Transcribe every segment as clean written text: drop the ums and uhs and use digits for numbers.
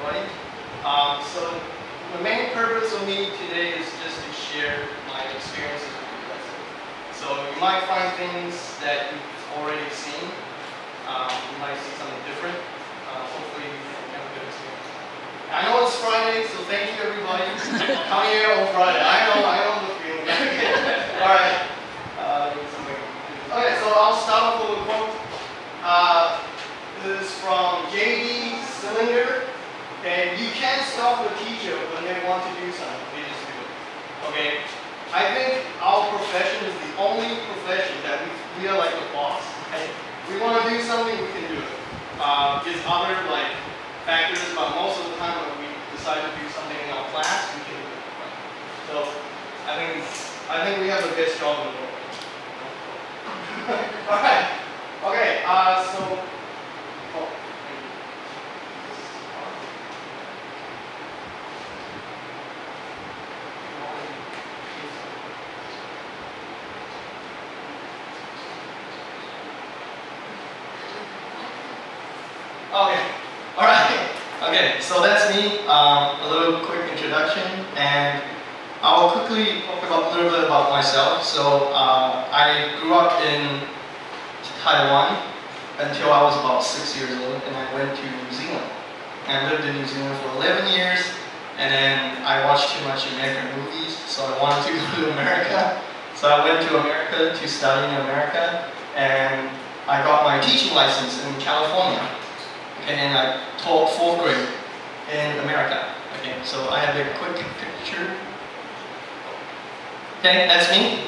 everybody. So the main purpose of me today is just to share my experiences with you guys. So you might find things that you've already seen. You might see something different. Hopefully you can have a good experience. I know it's Friday, so thank you everybody. Come here on Friday. I know the feeling. Alright. Okay, so I'll start off with a quote. This is from J.D. Salinger. Okay, you can't stop a teacher when they want to do something. They just do it. Okay, I think our profession is the only profession that we are like the boss. Okay? We want to do something, we can do it. There's other like factors, but most of the time when we decide to do something in our class, we can do it. Right? So I think we have the best job in the world. All right. Okay. So. Oh. Okay. All right. Okay. So that's me. A little quick introduction, and I'll quickly talk about a little bit about myself. So I grew up in Taiwan until I was about 6 years old, and I went to New Zealand. And I lived in New Zealand for 11 years, and then I watched too much American movies, so I wanted to go to America. So I went to America to study in America, and I got my teaching license in California. Okay, and I taught 4th grade in America. Okay, so I have a quick picture. Okay, that's me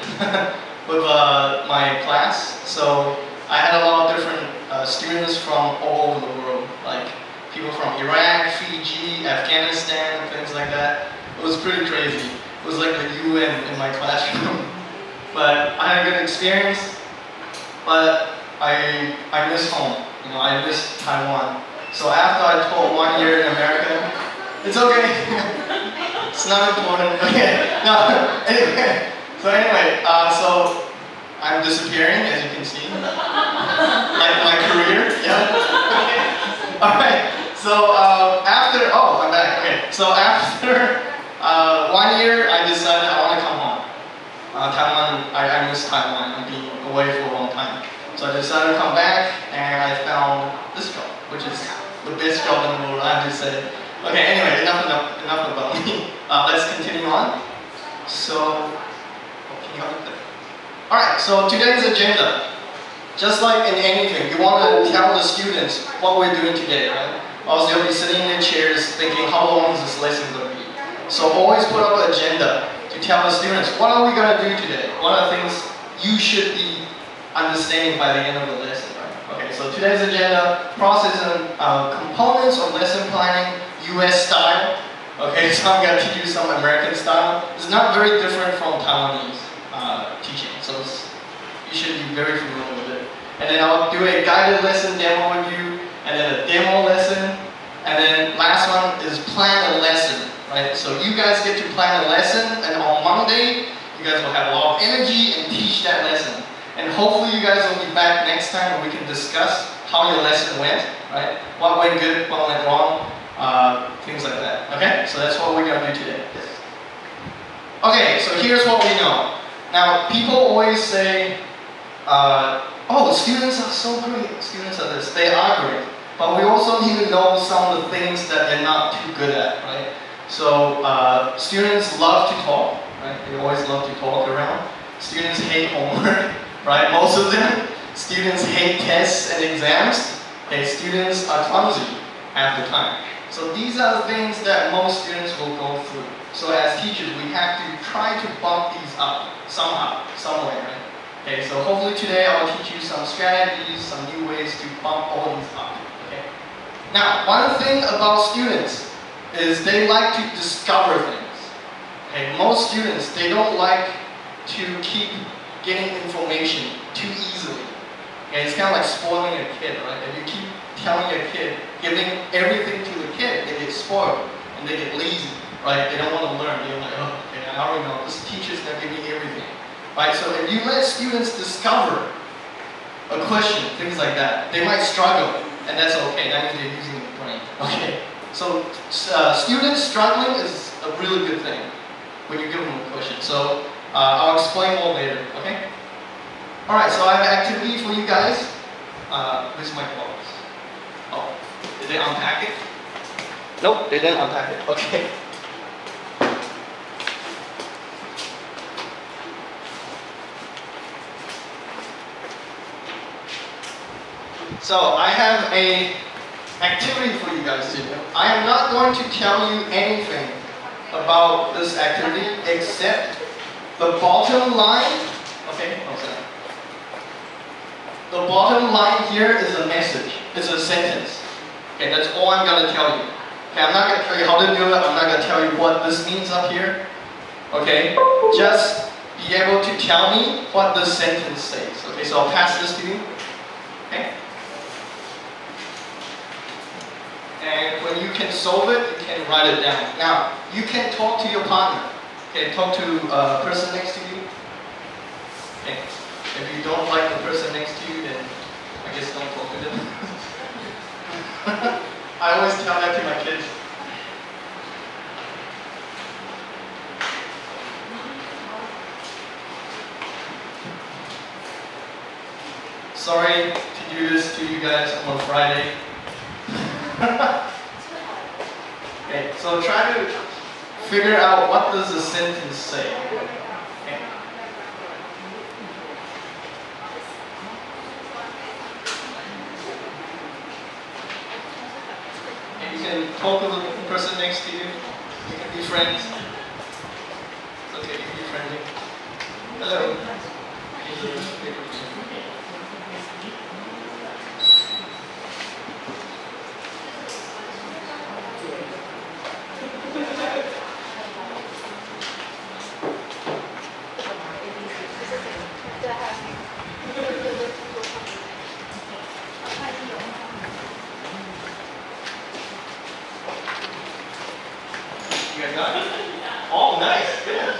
with my class. So I had a lot of different students from all over the world, like people from Iraq, Fiji, Afghanistan, things like that. It was pretty crazy. It was like the UN in my classroom. But I had a good experience, but I miss home. You know, I miss Taiwan. So after I taught 1 year in America, it's okay. It's not important. Okay. No. Anyway. So I'm disappearing, as you can see. Like my career. Yeah. Okay. All right. So after, I'm back. Okay. So after 1 year, I decided I want to come home. Taiwan, I miss Taiwan. I've been away for a long time. So I decided to come back, and I found this job, which is the best job in the world, I have to say. Okay, anyway, enough about me. Let's continue on. So, alright, so today's agenda. Just like in anything, you want to tell the students what we're doing today, right? Else they'll be sitting in their chairs thinking, how long is this lesson going to be? So always put up an agenda to tell the students, what are we going to do today? What are the things you should be understanding by the end of the lesson, right? Okay, so today's agenda, process and components of lesson planning, US style. Okay, so I'm going to teach you some American style. It's not very different from Taiwanese teaching, so you should be very familiar with it. And then I'll do a guided lesson demo with you, and then a demo lesson, and then last one is plan a lesson, right? So you guys get to plan a lesson, and on Monday, you guys will have a lot of energy and teach that lesson. And hopefully you guys will be back next time and we can discuss how your lesson went, right? What went good, what went wrong, things like that. Okay, so that's what we're going to do today. Okay, so here's what we know. Now, people always say, oh, students are so great, students are this. They are great. But we also need to know some of the things that they're not too good at, right? So, students love to talk, right? They always love to talk around. Students hate homework. Right, most of them. Students hate tests and exams. Okay, students are clumsy half the time. So these are the things that most students will go through. So as teachers, we have to try to bump these up somehow, somewhere, right? Okay, so hopefully today I will teach you some strategies, some new ways to bump all these up. Okay. Now, one thing about students is they like to discover things. Okay, most students, they don't like to keep getting information too easily. Okay, it's kind of like spoiling a kid, right? If you keep telling your kid, giving everything to the kid, they get spoiled and they get lazy, right? They don't want to learn. They're like, oh, okay, I already know. This teacher's gonna give me everything, right? So if you let students discover a question, things like that, they might struggle, and that's okay. That means they're using the brain. Okay. So students struggling is a really good thing when you give them a question. So I'll explain more later, okay? Alright, so I have an activity for you guys. Where's my clothes? Oh, did they unpack it? Nope, they didn't unpack it. Okay. So I have a activity for you guys to do. I am not going to tell you anything about this activity except the bottom line. Okay, one second. The bottom line here is a message. It's a sentence. Okay, that's all I'm going to tell you. Okay, I'm not going to tell you how to do it. I'm not going to tell you what this means up here. Okay, just be able to tell me what the sentence says. Okay, so I'll pass this to you. Okay. And when you can solve it, you can write it down. Now, you can talk to your partner. Okay, talk to a person next to you. Okay. If you don't like the person next to you, then I guess don't talk to them. I always tell that to my kids. Sorry to do this to you guys on Friday. Okay, so try to figure out what does the sentence say. Okay. And you can talk to the person next to you. You can be friends. It's okay, you can be friendly. Hello. You guys got it? Oh, nice. Good.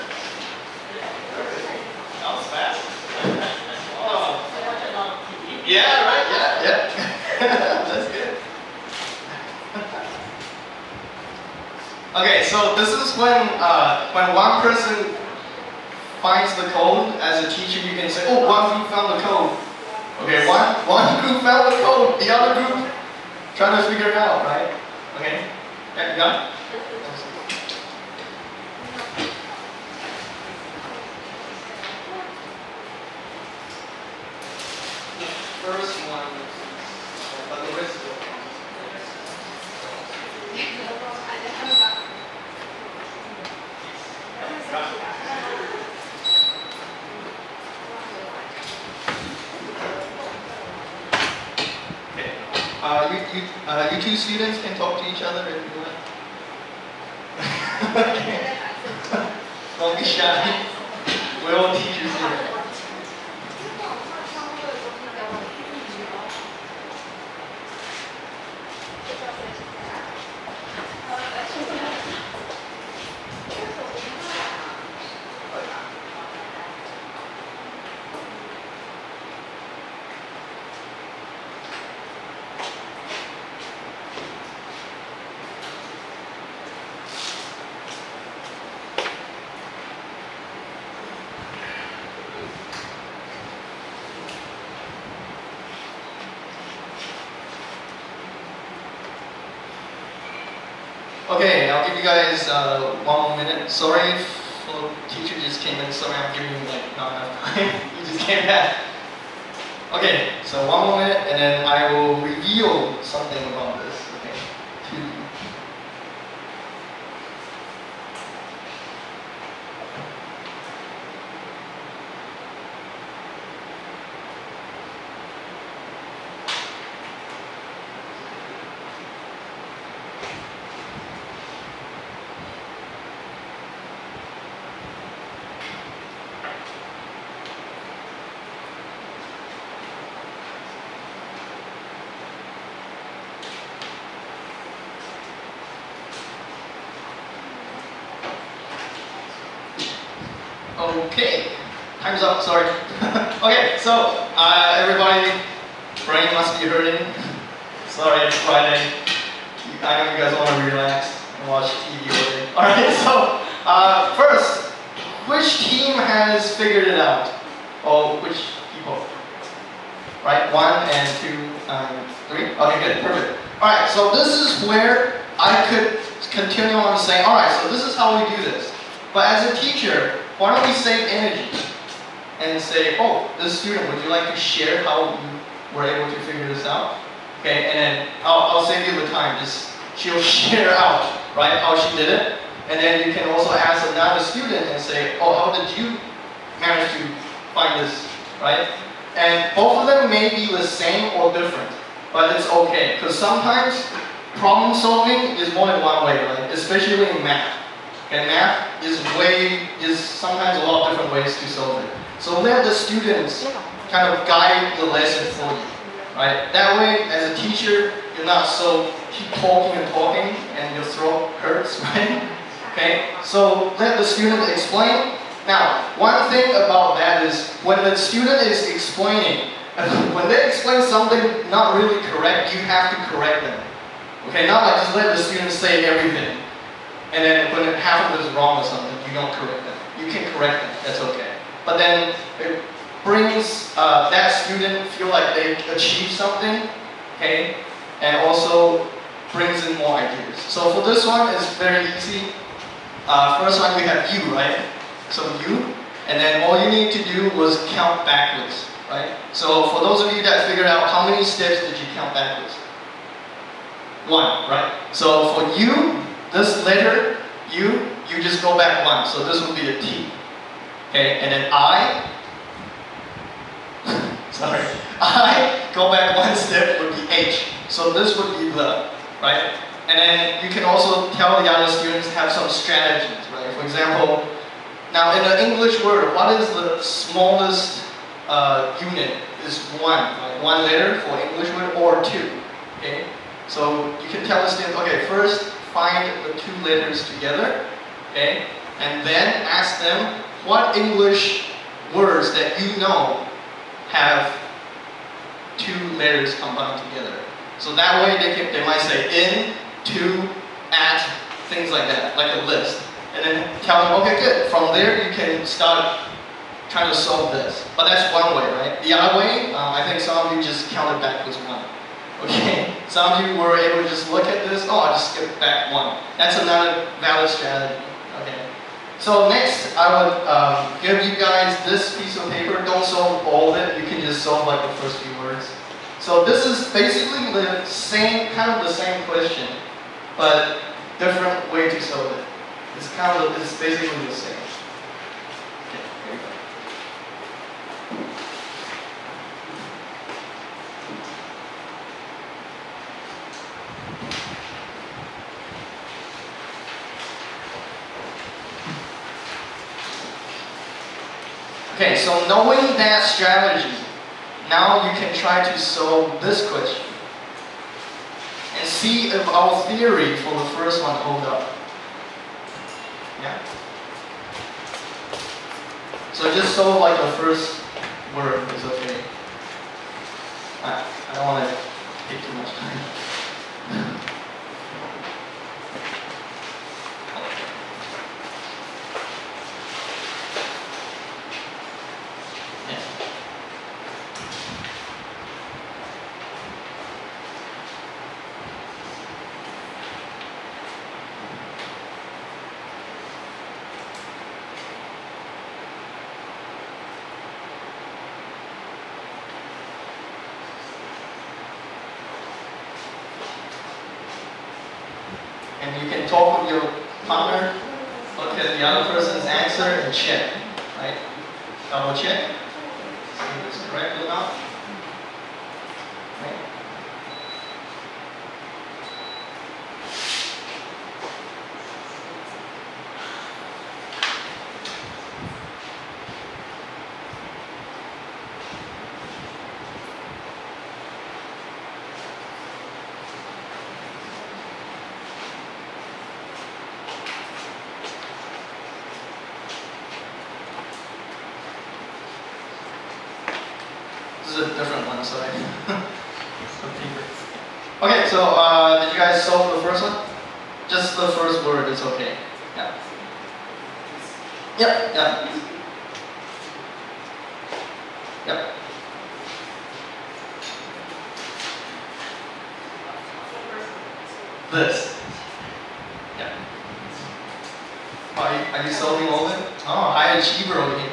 That was fast. Oh. Yeah, right? Yeah. That's good. Okay, so this is when one person finds the code. As a teacher, you can say, oh, one group found the code. Okay, one group found the code. The other group try to figure it out, right? Okay. Yeah, you got it? First one, but the rest will come. Okay. You two students can talk to each other if you want. Okay. Don't be shy. We're all teachers here. Okay, I'll give you guys one more minute. Sorry for the teacher just came in. Sorry, I'm giving you like not enough time. You just came back. Okay, so one more minute, and then I will reveal something about this. Okay, to you. Okay, time's up, sorry. Okay, so everybody, brain must be hurting. Sorry, it's Friday. I know you guys want to relax and watch TV all day. Alright, so first, which team has figured it out? Or which people? Right, 1 and 2 and 3? Okay, good, perfect. Alright, so this is where I could continue on saying, alright, so this is how we do this. But as a teacher, why don't we save energy? And say, oh, this student, would you like to share how you were able to figure this out? Okay, and then I'll save you the time. She'll share out, right, how she did it. And then you can also ask another student and say, oh, how did you manage to find this, right? And both of them may be the same or different, but it's okay. Because sometimes problem solving is more than one way, right? Especially in math. And math is sometimes a lot of different ways to solve it. So let the students kind of guide the lesson for you, right? That way, as a teacher, you're not so keep talking and your throat hurts, right? Okay, so let the student explain. Now, one thing about that is when the student is explaining, when they explain something not really correct, you have to correct them. Okay, not like just let the student say everything. And then when half of it is wrong or something, you don't correct them. You can correct them, that's okay. But then it brings that student feel like they achieved something, okay? And also brings in more ideas. So for this one, it's very easy. First one, we have you, right? So you, and then all you need to do was count backwards, right? So for those of you that figured out how many steps did you count backwards? 1, right? So for you, this letter, you just go back 1. So this would be a T. Okay, and then I, sorry, I go back 1 step would be H. So this would be the, right? And then you can also tell the other students have some strategies, right? For example, now in an English word, what is the smallest unit? Is 1, right? 1 letter for English word or 2, okay? So you can tell the students, okay, first find the 2 letters together, okay? And then ask them what English words that you know have 2 letters combined together. So that way they might say in, to, at, things like that, like a list. And then tell them, okay, good. From there you can start trying to solve this. But that's one way, right? The other way, I think some of you just counted backwards 1. Okay, some of you were able to just look at this, oh, I just skipped back 1. That's another valid strategy, okay. So next, I would give you guys this piece of paper. Don't solve all of it, you can just solve like the first few words. So this is basically the same, kind of the same question, but different way to solve it. It's basically the same. Okay, here we go. Okay, so knowing that strategy, now you can try to solve this question and see if our theory for the first one holds up. Yeah. So just solve like the first word is okay. I don't want to take too much time. And you can talk with your partner, look at the other person's answer and check, right? Double check, see if it's correct or not. Right? This is a different one, sorry. Okay, so did you guys solve the first one? Just the first word, it's okay. Yeah. Yep, yeah. Yep. This. Yeah. Are you solving all of it? Oh, high achiever over here.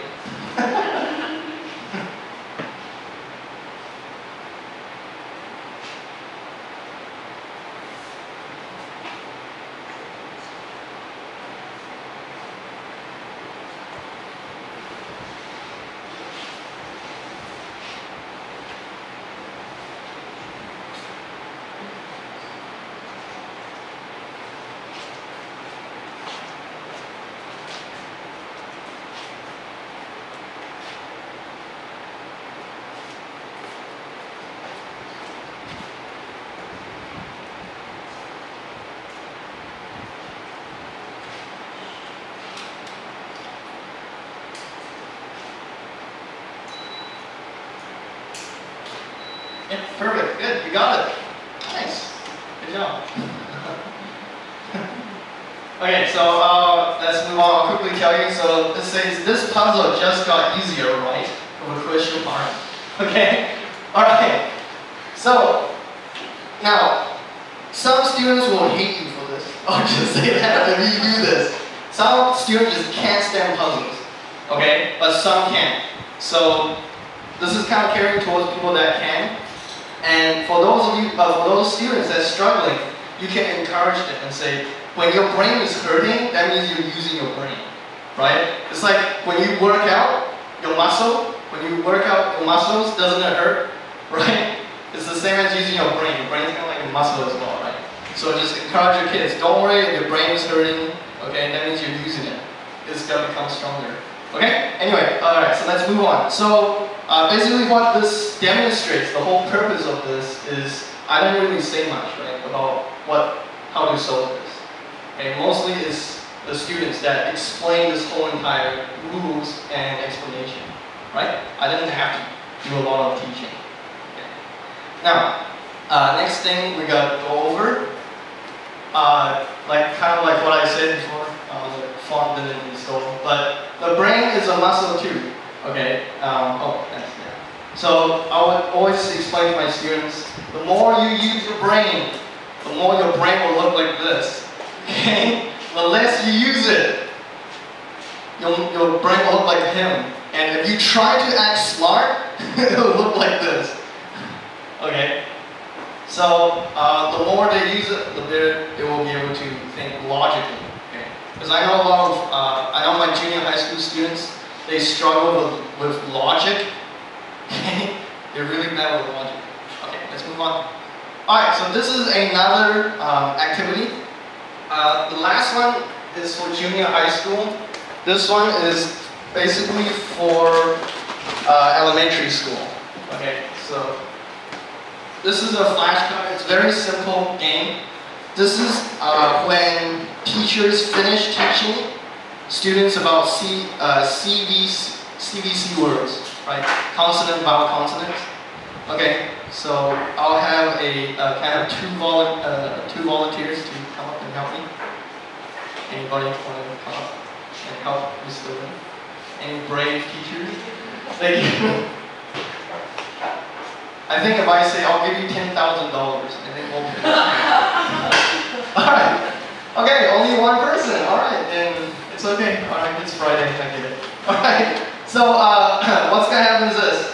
Yeah, perfect, good, you got it. Nice, good job. Okay, so let's move on. I'll quickly tell you. So it says this puzzle just got easier, right? Of a question mark. Okay, all right. So now some students will hate you for this. I'll just say that if you do this. Some students just can't stand puzzles. Okay, but some can. So this is kind of caring towards people that can. And for those of you, for those students that's struggling, you can encourage them and say, when your brain is hurting, that means you're using your brain, right? It's like when you work out your muscle, when you work out your muscles, doesn't it hurt, right? It's the same as using your brain. Your brain's kind of like a muscle as well, right? So just encourage your kids. Don't worry if your brain is hurting, okay? That means you're using it. It's gonna become stronger. Okay? Anyway, alright, so let's move on. So basically what this demonstrates, the whole purpose of this is, I don't really say much, right, about how to solve this. Okay, mostly it's the students that explain this whole entire rules and explanation, right? I didn't have to do a lot of teaching. Okay. Now, next thing we got to go over, kind of like what I said before, the font didn't install, but the brain is a muscle too, okay? So I would always explain to my students, the more you use your brain, the more your brain will look like this, okay? The less you use it, your brain will look like him. And if you try to act smart, it will look like this, okay? So the more they use it, the better they will be able to think logically. Okay? Because I know a lot of, I know my junior high school students, they struggle with logic. Okay? They're really bad with logic. Okay, let's move on. Alright, so this is another activity. The last one is for junior high school. This one is basically for elementary school. Okay, so this is a flashcard. It's a very simple game. This is when teachers finish teaching students about CVC words, right? Consonant, vowel, consonants. Okay, so I'll have a kind of two volunteers to come up and help me. Anybody want to come up and help Mr. Lin? Any brave teachers? Thank you. I think if I say I'll give you $10,000, I think we'll finish. Alright. Okay, only one person. Alright, then it's okay. Alright, it's Friday, I get it. Alright, so what's going to happen is this.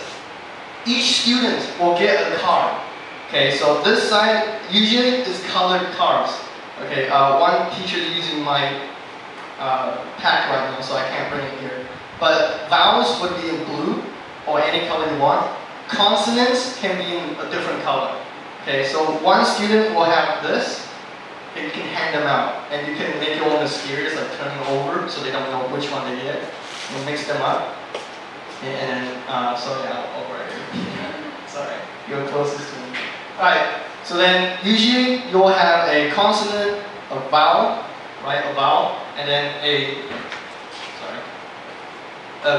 Each student will get a card. Okay, so this side usually is colored cards. Okay, one teacher is using my pack right now, so I can't bring it here. But vowels would be in blue, or any color you want. Consonants can be in a different color. Okay, so one student will have this. You can hand them out, and you can make your own mysterious, like turn them over, so they don't know which one they get. You mix them up. And sorry, over here. Sorry, you're closest to me. Alright, so then usually you'll have a consonant, a vowel, right? A vowel, and then a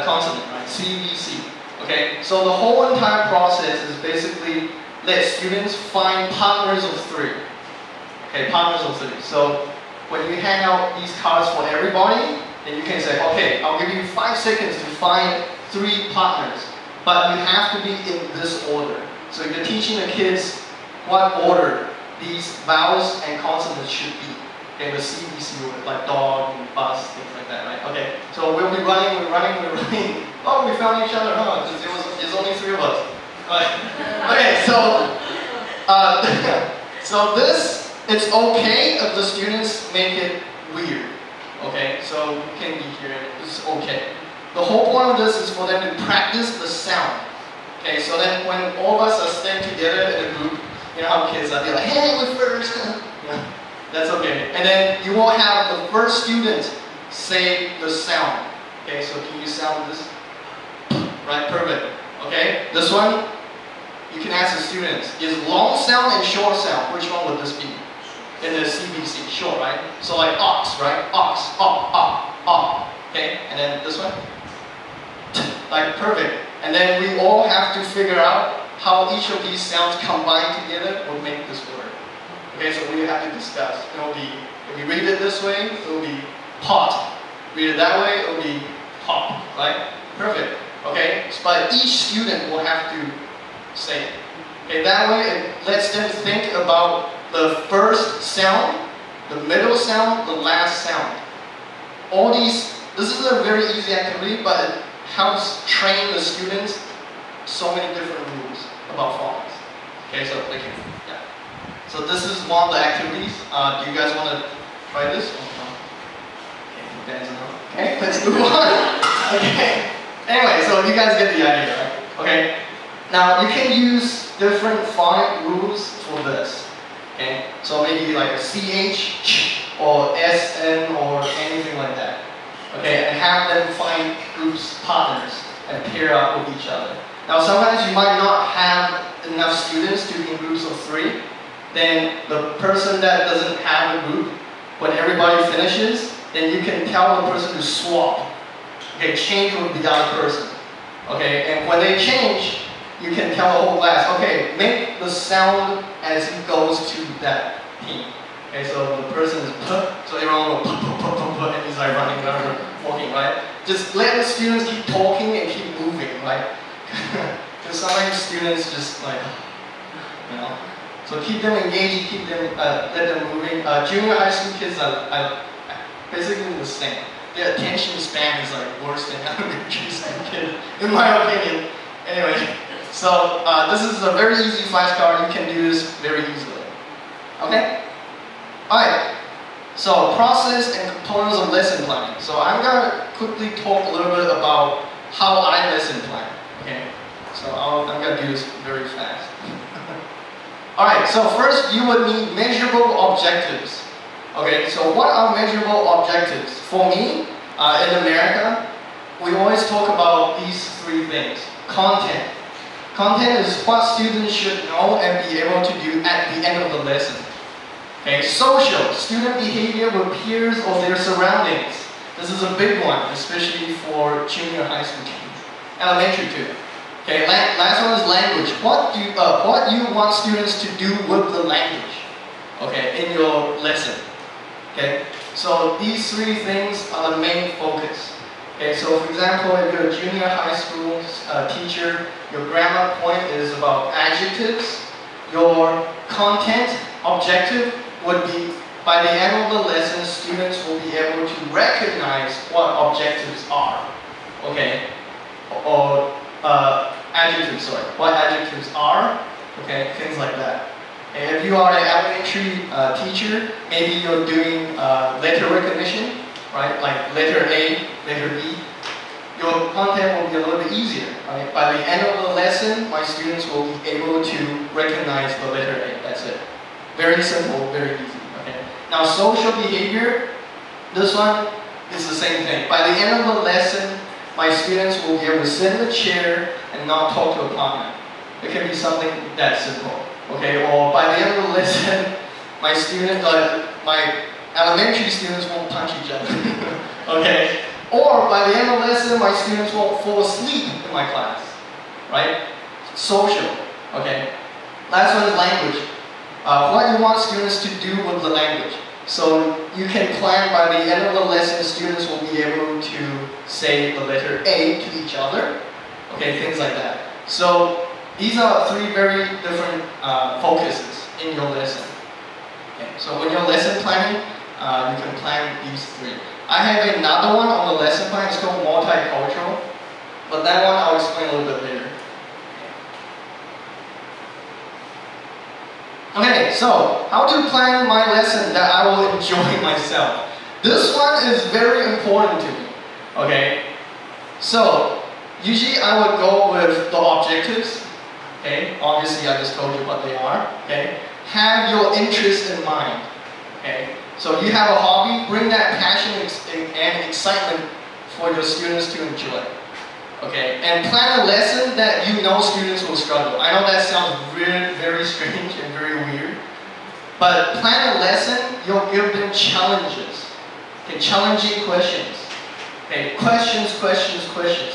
consonant, right? CVC. Okay, so the whole entire process is basically let students find partners of 3. Okay, partners of 3. So when you hand out these cards for everybody, then you can say, okay, I'll give you 5 seconds to find 3 partners. But you have to be in this order. So you're teaching the kids what order these vowels and consonants should be. Okay, the CBC order, like dog and bus, things like that, right? Okay, so we'll be running. Oh, we found each other, huh? There's only 3 of us. Okay, so so this, it's okay if the students make it weird. Okay, so you can be here, it's okay. The whole point of this is for them to practice the sound. Okay, so then when all of us are staying together in a group, you know how kids are, they're like, hey, we're first. Yeah, that's okay. And then you will have the first student say the sound. Okay, so can you sound this? Right, perfect. Okay, this one, you can ask the students, is long sound and short sound, which one would this be? In the CBC, short, right? So like ox, right? Ox, op. Okay, and then this one? Like perfect. And then we all have to figure out how each of these sounds combined together will make this word. Okay, so we have to discuss. It will be, if we read it this way, it will be pot. Read it that way, it will be pop, right? Perfect. Okay, but each student will have to say it. Okay, that way it lets them think about the first sound, the middle sound, the last sound. All these, this is a very easy activity, but it helps train the students so many different rules about phonics. Okay, so thank you. Yeah. So this is one of the activities. Do you guys want to try this? Okay, let's move on. Okay. Anyway, so you guys get the idea, right? Okay. Now you can use different phonic rules for this. Okay. So maybe like a CH or SN or anything like that. Okay, and have them find groups, partners, and pair up with each other. Now sometimes you might not have enough students to be in groups of 3. Then the person that doesn't have a group, when everybody finishes, then you can tell the person to swap. Okay, change with the other person. Okay, and when they change, you can tell the whole class, okay, make the sound as it goes to that team. Okay, so the person is p, so everyone will p, and he's like running around, walking, right? Just let the students keep talking and keep moving, right? Because sometimes students just like, you know. So keep them engaged, keep them, let them moving. Junior high school kids are basically the same. Their attention span is like worse than elementary school kids, in my opinion. Anyway, so this is a very easy flashcard. You can do this very easily. Okay? Alright, so process and components of lesson planning. So I'm going to quickly talk a little bit about how I lesson plan. Okay, so I'm going to do this very fast. Alright, so first you would need measurable objectives. Okay, so what are measurable objectives? For me, in America, we always talk about these 3 things. Content. Content is what students should know and be able to do at the end of the lesson. Okay, social, student behavior with peers or their surroundings. This is a big one, especially for junior high school kids. Elementary too. Okay, last one is language. What you want students to do with the language, okay, in your lesson. Okay, so these 3 things are the main focus. Okay, so for example, if you're a junior high school teacher, your grammar point is about adjectives. Your content objective would be, by the end of the lesson, students will be able to recognize what objectives are. Okay, or adjectives, sorry, what adjectives are, okay, things like that. And if you are an elementary teacher, maybe you're doing letter recognition, right, like letter A, letter B. Your content will be a little bit easier. Right? By the end of the lesson, my students will be able to recognize the letter A, that's it. Very simple, very easy. Okay. Now social behavior, this one is the same thing. By the end of the lesson, my students will be able to sit in the chair and not talk to a partner. It can be something that simple. Okay, or by the end of the lesson, my students, my elementary students won't punch each other. Okay, or by the end of the lesson, my students won't fall asleep in my class. Right? Social. Okay. Last one is language. What you want students to do with the language. So you can plan by the end of the lesson, students will be able to say the letter A to each other. Okay, things like that. So these are three very different focuses in your lesson. Okay, so when you're lesson planning, you can plan these three. I have another one on the lesson plan, it's called multicultural, but that one I'll explain a little bit later. Okay, so how to plan my lesson that I will enjoy myself. This one is very important to me. Okay, so usually I would go with the objectives. Okay, obviously I just told you what they are. Okay, have your interest in mind. Okay, so you have a hobby, bring that passion and excitement for your students to enjoy. Okay, and plan a lesson that you know students will struggle. I know that sounds really, very strange and very weird, but plan a lesson, you'll give them challenges. Okay, challenging questions. Okay, questions.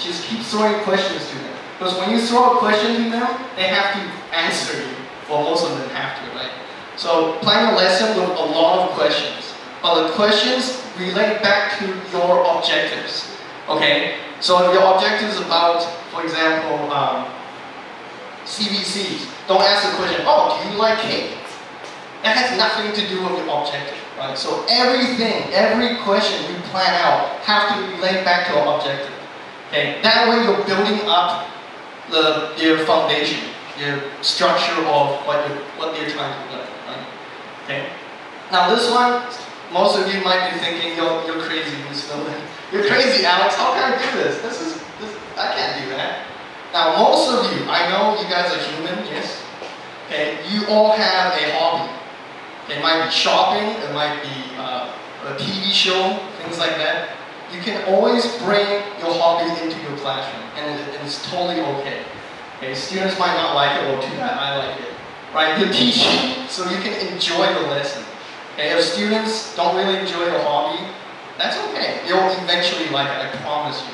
Just keep throwing questions to them. Because when you throw a question to them, they have to answer you. Well, most of them have to, right? So plan a lesson with a lot of questions. But the questions relate back to your objectives. Okay? So if your objective is about, for example, CBCs, don't ask the question, oh, do you like cake? That has nothing to do with your objective, right? So every question you plan out have to relate back to your objective. Okay? That way you're building up your foundation, your structure of what they're trying to learn, right? Okay? Now this one, most of you might be thinking, you're crazy, you're crazy, Alex, how can I do this? I can't do that. Now most of you, I know you guys are human, yes? Okay, you all have a hobby. It might be shopping, it might be a TV show, things like that. You can always bring your hobby into your classroom, and it's totally okay. Okay, students might not like it, or too bad, I like it. Right, you're teaching, so you can enjoy the lesson. Okay, if students don't really enjoy your hobby, that's okay. You'll eventually like it, I promise you.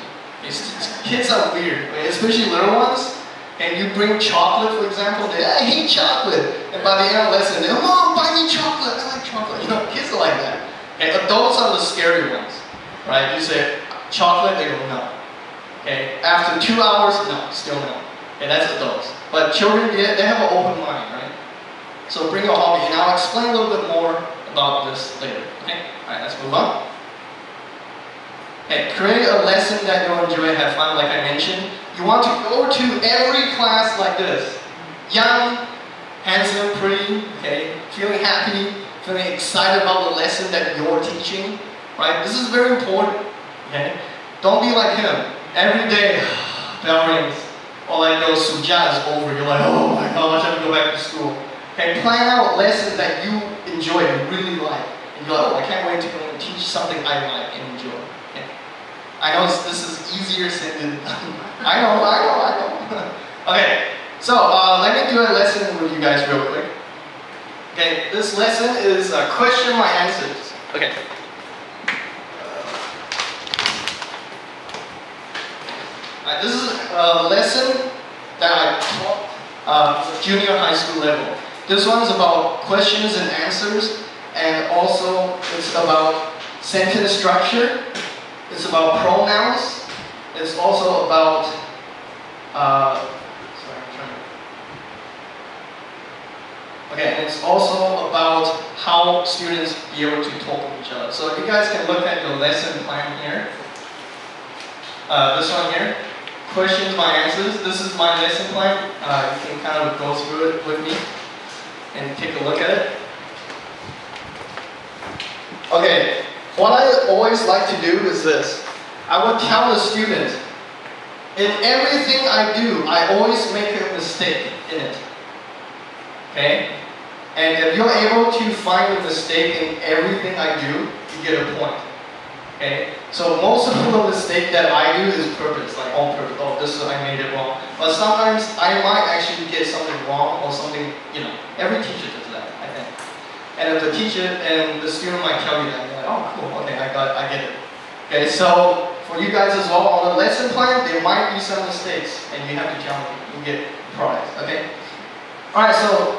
Kids are weird, right? Especially little ones. And you bring chocolate, for example, I hate chocolate. And by the end of the lesson, they're, Mom, buy me chocolate, I like chocolate. You know, kids are like that. Okay, adults are the scary ones. Right? You say, chocolate, they go, no. Okay, after 2 hours, no, still no. Okay, that's adults. But children, they have an open mind, right? So bring your hobby, and I'll explain a little bit more about this later. Okay? Alright, let's move on. Okay, create a lesson that you'll enjoy, have fun, like I mentioned. You want to go to every class like this. Young, handsome, pretty, okay, feeling happy, feeling excited about the lesson that you're teaching. Right? This is very important. Okay? Don't be like him. Every day, bell rings. Or like your sujat is over. You're like, oh my gosh, I have to go back to school. Okay, plan out lessons that you enjoy and really like. And you're like, oh, I can't wait to go and teach something I like and enjoy. Okay? I know this is easier said than done. I know. Okay, so let me do a lesson with you guys real quick. Okay, this lesson is question my answers. Okay. This is a lesson that I taught junior high school level. This one's about questions and answers, and also it's about sentence structure. It's about pronouns. It's also about and it's also about how students be able to talk with each other. So if you guys can look at your lesson plan here. This one here. Questions, my answers. This is my lesson plan. You can kind of go through it with me and take a look at it. Okay, what I always like to do is this. I would tell the student, in everything I do, I always make a mistake in it. Okay? And if you're able to find a mistake in everything I do, you get a point. Okay? So most of the mistake that I do is purpose, like on purpose. Oh, I made it wrong. But sometimes I might actually get something wrong or something, every teacher does that, I think. And if the teacher and the student might tell you that, you're like, oh cool, okay, I get it. Okay, so for you guys as well, on the lesson plan, there might be some mistakes and you have to tell me, you get a prize, okay? Alright, so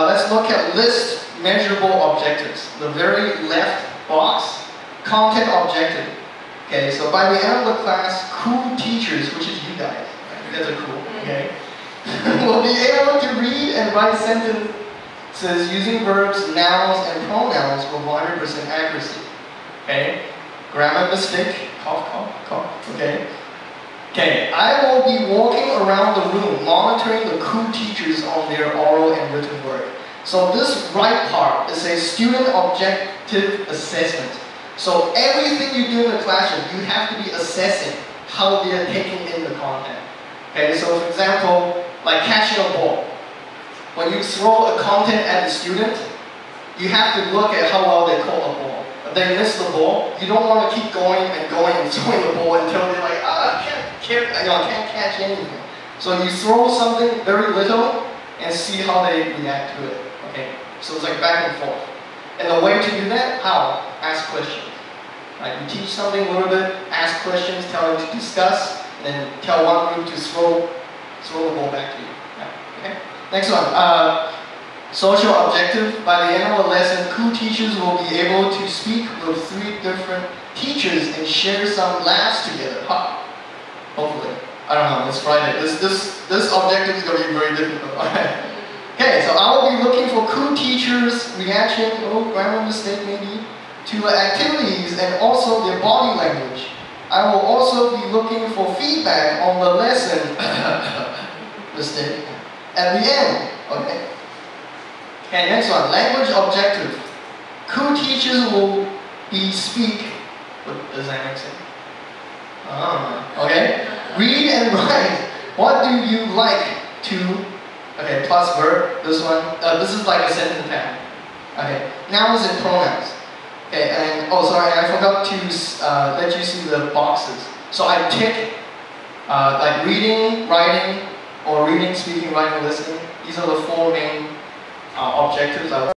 let's look at list measurable objectives. The very left box, content objective. Okay, so by the end of the class, cool teachers, which is you guys are cool, okay, will be able to read and write sentences using verbs, nouns, and pronouns with 100% accuracy. Okay, grammar mistake, cough, cough, cough, okay. Okay, I will be walking around the room monitoring the cool teachers on their oral and written work. So this right part is a student objective assessment. So everything you do in the classroom, you have to be assessing how they are taking in the content. Okay, so for example, like catching a ball. When you throw a content at the student, you have to look at how well they caught the ball. If they miss the ball, you don't want to keep going and throwing the ball until they're like, I can't catch anything. So you throw something very little and see how they react to it. Okay, so it's like back and forth. And the way to do that, how? Ask questions. Right? You teach something a little bit, ask questions, tell them to discuss, and then tell one group to throw the ball back to you. Yeah. Okay. Next one. Social objective. By the end of the lesson, cool teachers will be able to speak with 3 different teachers and share some laughs together. Huh. Hopefully. I don't know. It's Friday. This objective is going to be very difficult. Okay, so I will be looking for cool teachers' reaction, grammar mistake maybe, to activities and also their body language. I will also be looking for feedback on the lesson mistake at the end. Okay. Okay, next one, language objective. Cool teachers will be speak. What does that make sense? Okay. Read and write. What do you like to? Okay, plus verb. This one. This is like a sentence pattern. Okay. Nouns and pronouns. Okay, and sorry, I forgot to let you see the boxes. So I tick like reading, writing, or reading, speaking, writing, listening. These are the 4 main objectives I